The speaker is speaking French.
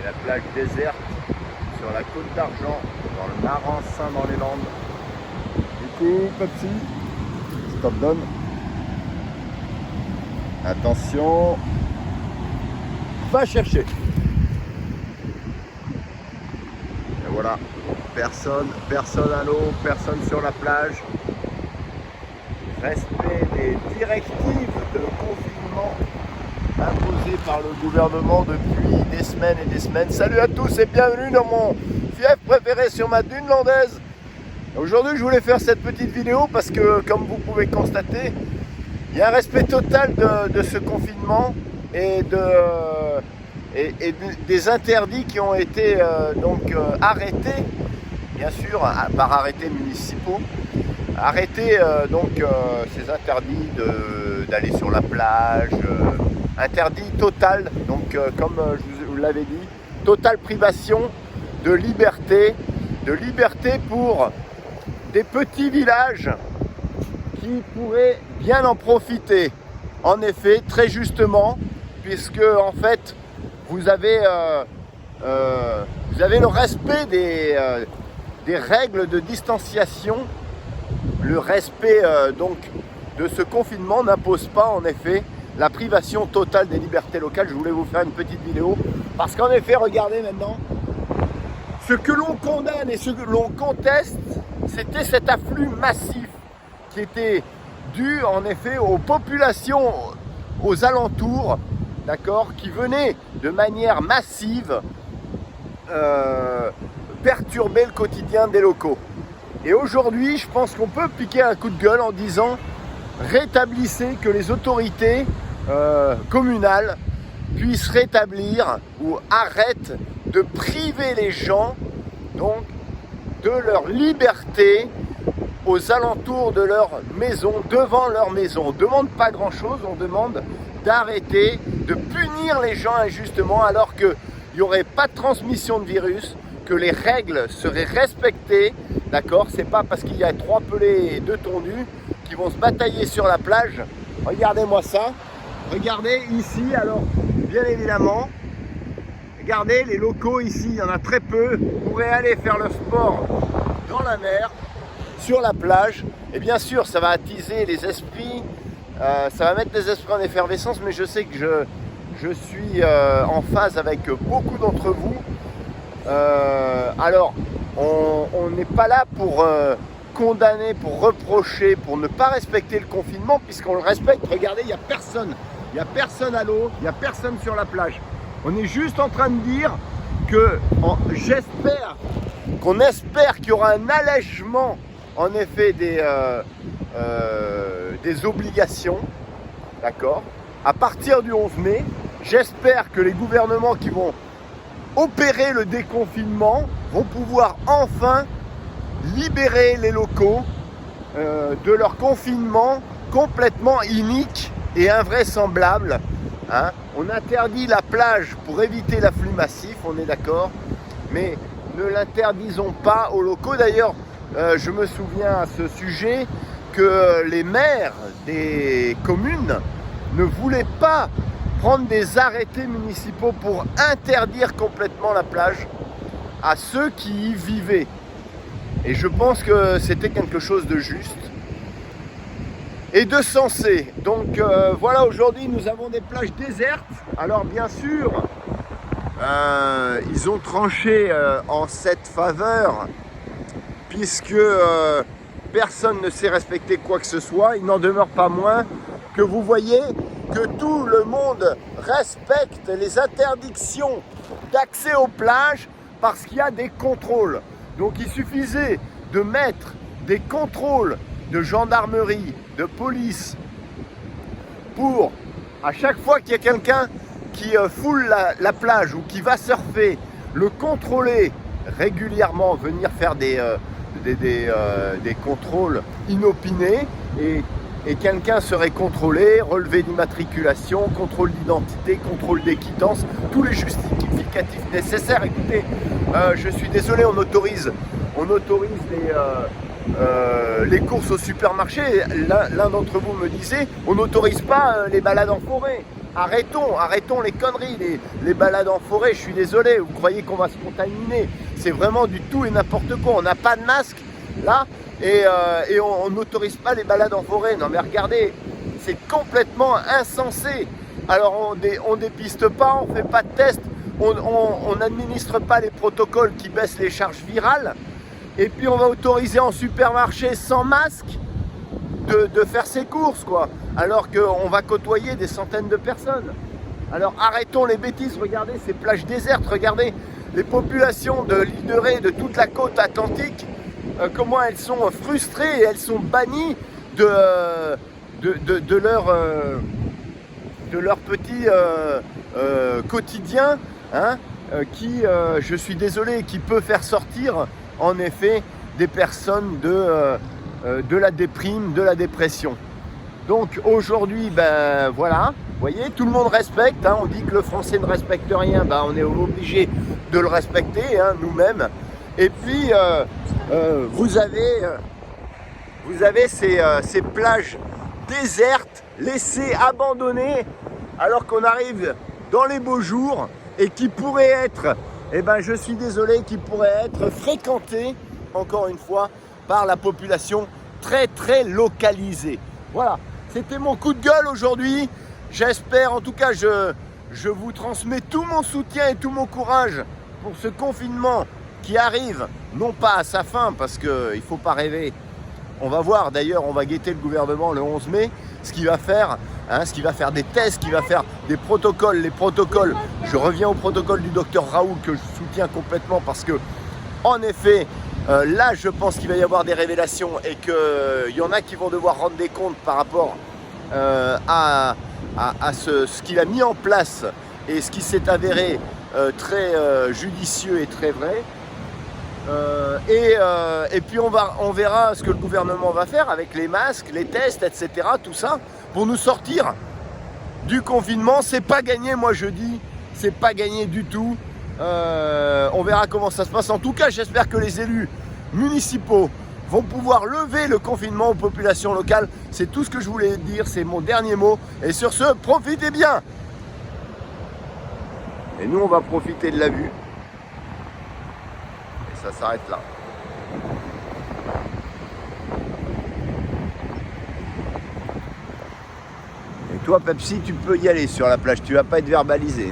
la plage déserte sur la côte d'Argent, dans le Marensin dans les Landes. Du coup, Pepsi, stop donne. Attention, va chercher. Et voilà, personne à l'eau, personne sur la plage. Respect des directives de confinement imposées par le gouvernement depuis des semaines et des semaines. Salut à tous et bienvenue dans mon fief préféré sur ma dune landaise. Aujourd'hui, je voulais faire cette petite vidéo parce que, comme vous pouvez constater, il y a un respect total de ce confinement et des interdits qui ont été arrêtés, bien sûr, par arrêtés municipaux. Arrêter ces interdits d'aller sur la plage, interdit total, donc comme je vous l'avais dit, totale privation de liberté pour des petits villages qui pourraient bien en profiter. En effet, très justement, puisque en fait, vous avez le respect des règles de distanciation. Le respect de ce confinement n'impose pas en effet la privation totale des libertés locales. Je voulais vous faire une petite vidéo parce qu'en effet, regardez maintenant, ce que l'on condamne et ce que l'on conteste, c'était cet afflux massif qui était dû en effet aux populations aux alentours, d'accord, qui venaient de manière massive perturber le quotidien des locaux. Et aujourd'hui, je pense qu'on peut piquer un coup de gueule en disant rétablissez, que les autorités communales puissent rétablir ou arrêtent de priver les gens donc de leur liberté aux alentours de leur maison, devant leur maison. On ne demande pas grand-chose, on demande d'arrêter, de punir les gens injustement alors qu'il n'y aurait pas de transmission de virus, que les règles seraient respectées. D'accord, c'est pas parce qu'il y a 3 pelés et 2 tondus qui vont se batailler sur la plage. Regardez-moi ça. Regardez ici, alors, bien évidemment, regardez les locaux ici, il y en a très peu. Vous pourrez aller faire le sport dans la mer, sur la plage. Et bien sûr, ça va attiser les esprits, ça va mettre les esprits en effervescence, mais je sais que je suis en phase avec beaucoup d'entre vous. Alors, on n'est pas là pour condamner, pour reprocher, pour ne pas respecter le confinement, puisqu'on le respecte. Regardez, il n'y a personne à l'eau, il n'y a personne sur la plage. On est juste en train de dire que qu'on espère qu'il y aura un allègement en effet des obligations, d'accord, à partir du 11 mai. J'espère que les gouvernements qui vont opérer le déconfinement vont pouvoir enfin libérer les locaux de leur confinement complètement inique et invraisemblable. Hein. On interdit la plage pour éviter l'afflux massif, on est d'accord, mais ne l'interdisons pas aux locaux. D'ailleurs, je me souviens à ce sujet que les maires des communes ne voulaient pas prendre des arrêtés municipaux pour interdire complètement la plage à ceux qui y vivaient. Et je pense que c'était quelque chose de juste et de sensé. Donc voilà, aujourd'hui nous avons des plages désertes. Alors bien sûr, ils ont tranché en cette faveur, puisque personne ne sait respecter quoi que ce soit. Il n'en demeure pas moins que vous voyez que tout le monde respecte les interdictions d'accès aux plages parce qu'il y a des contrôles. Donc il suffisait de mettre des contrôles de gendarmerie, de police, pour à chaque fois qu'il y a quelqu'un qui foule la plage ou qui va surfer, le contrôler régulièrement, venir faire des contrôles inopinés, et quelqu'un serait contrôlé, relevé d'immatriculation, contrôle d'identité, contrôle des quittances, tous les justificatifs nécessaires. Écoutez, je suis désolé, on autorise les courses au supermarché. L'un d'entre vous me disait, on n'autorise pas les balades en forêt. Arrêtons les conneries, les balades en forêt, je suis désolé, vous croyez qu'on va se contaminer? C'est vraiment du tout et n'importe quoi. On n'a pas de masque là et on n'autorise pas les balades en forêt. Non mais regardez, c'est complètement insensé. Alors on dépiste pas, on fait pas de tests, on n'administre pas les protocoles qui baissent les charges virales. Et puis on va autoriser en supermarché sans masque de faire ses courses, quoi, alors qu'on va côtoyer des centaines de personnes. Alors arrêtons les bêtises, regardez ces plages désertes, regardez les populations de l'île de Ré, de toute la côte atlantique, comment elles sont frustrées et elles sont bannies de leur petit quotidien, hein, qui, je suis désolé, qui peut faire sortir en effet des personnes de la déprime, de la dépression. Donc aujourd'hui, ben voilà, vous voyez, tout le monde respecte, hein, on dit que le français ne respecte rien, ben on est obligé de le respecter, hein, nous-mêmes. Et puis vous avez ces plages désertes, laissées, abandonnées, alors qu'on arrive dans les beaux jours et qui pourraient être, eh ben je suis désolé, qui pourraient être fréquentées, encore une fois, par la population très très localisée. Voilà, c'était mon coup de gueule aujourd'hui. J'espère, en tout cas, je vous transmets tout mon soutien et tout mon courage pour ce confinement qui arrive, non pas à sa fin, parce qu'il ne faut pas rêver. On va voir, d'ailleurs, on va guetter le gouvernement le 11 mai, ce qu'il va faire, hein, ce qu'il va faire des tests, ce qu'il va faire des protocoles. Les protocoles, je reviens au protocole du docteur Raoult que je soutiens complètement parce que, en effet, là, je pense qu'il va y avoir des révélations et qu'il y en a qui vont devoir rendre des comptes par rapport à ce qu'il a mis en place et ce qui s'est avéré très judicieux et très vrai. Et puis on verra ce que le gouvernement va faire avec les masques, les tests, etc. Tout ça pour nous sortir du confinement. C'est pas gagné, moi je dis, c'est pas gagné du tout. On verra comment ça se passe. En tout cas, j'espère que les élus municipaux vont pouvoir lever le confinement aux populations locales. C'est tout ce que je voulais dire, c'est mon dernier mot. Et sur ce, profitez bien. Et nous, on va profiter de la vue. Et ça s'arrête là. Et toi, Pepsi, tu peux y aller sur la plage. Tu vas pas être verbalisé.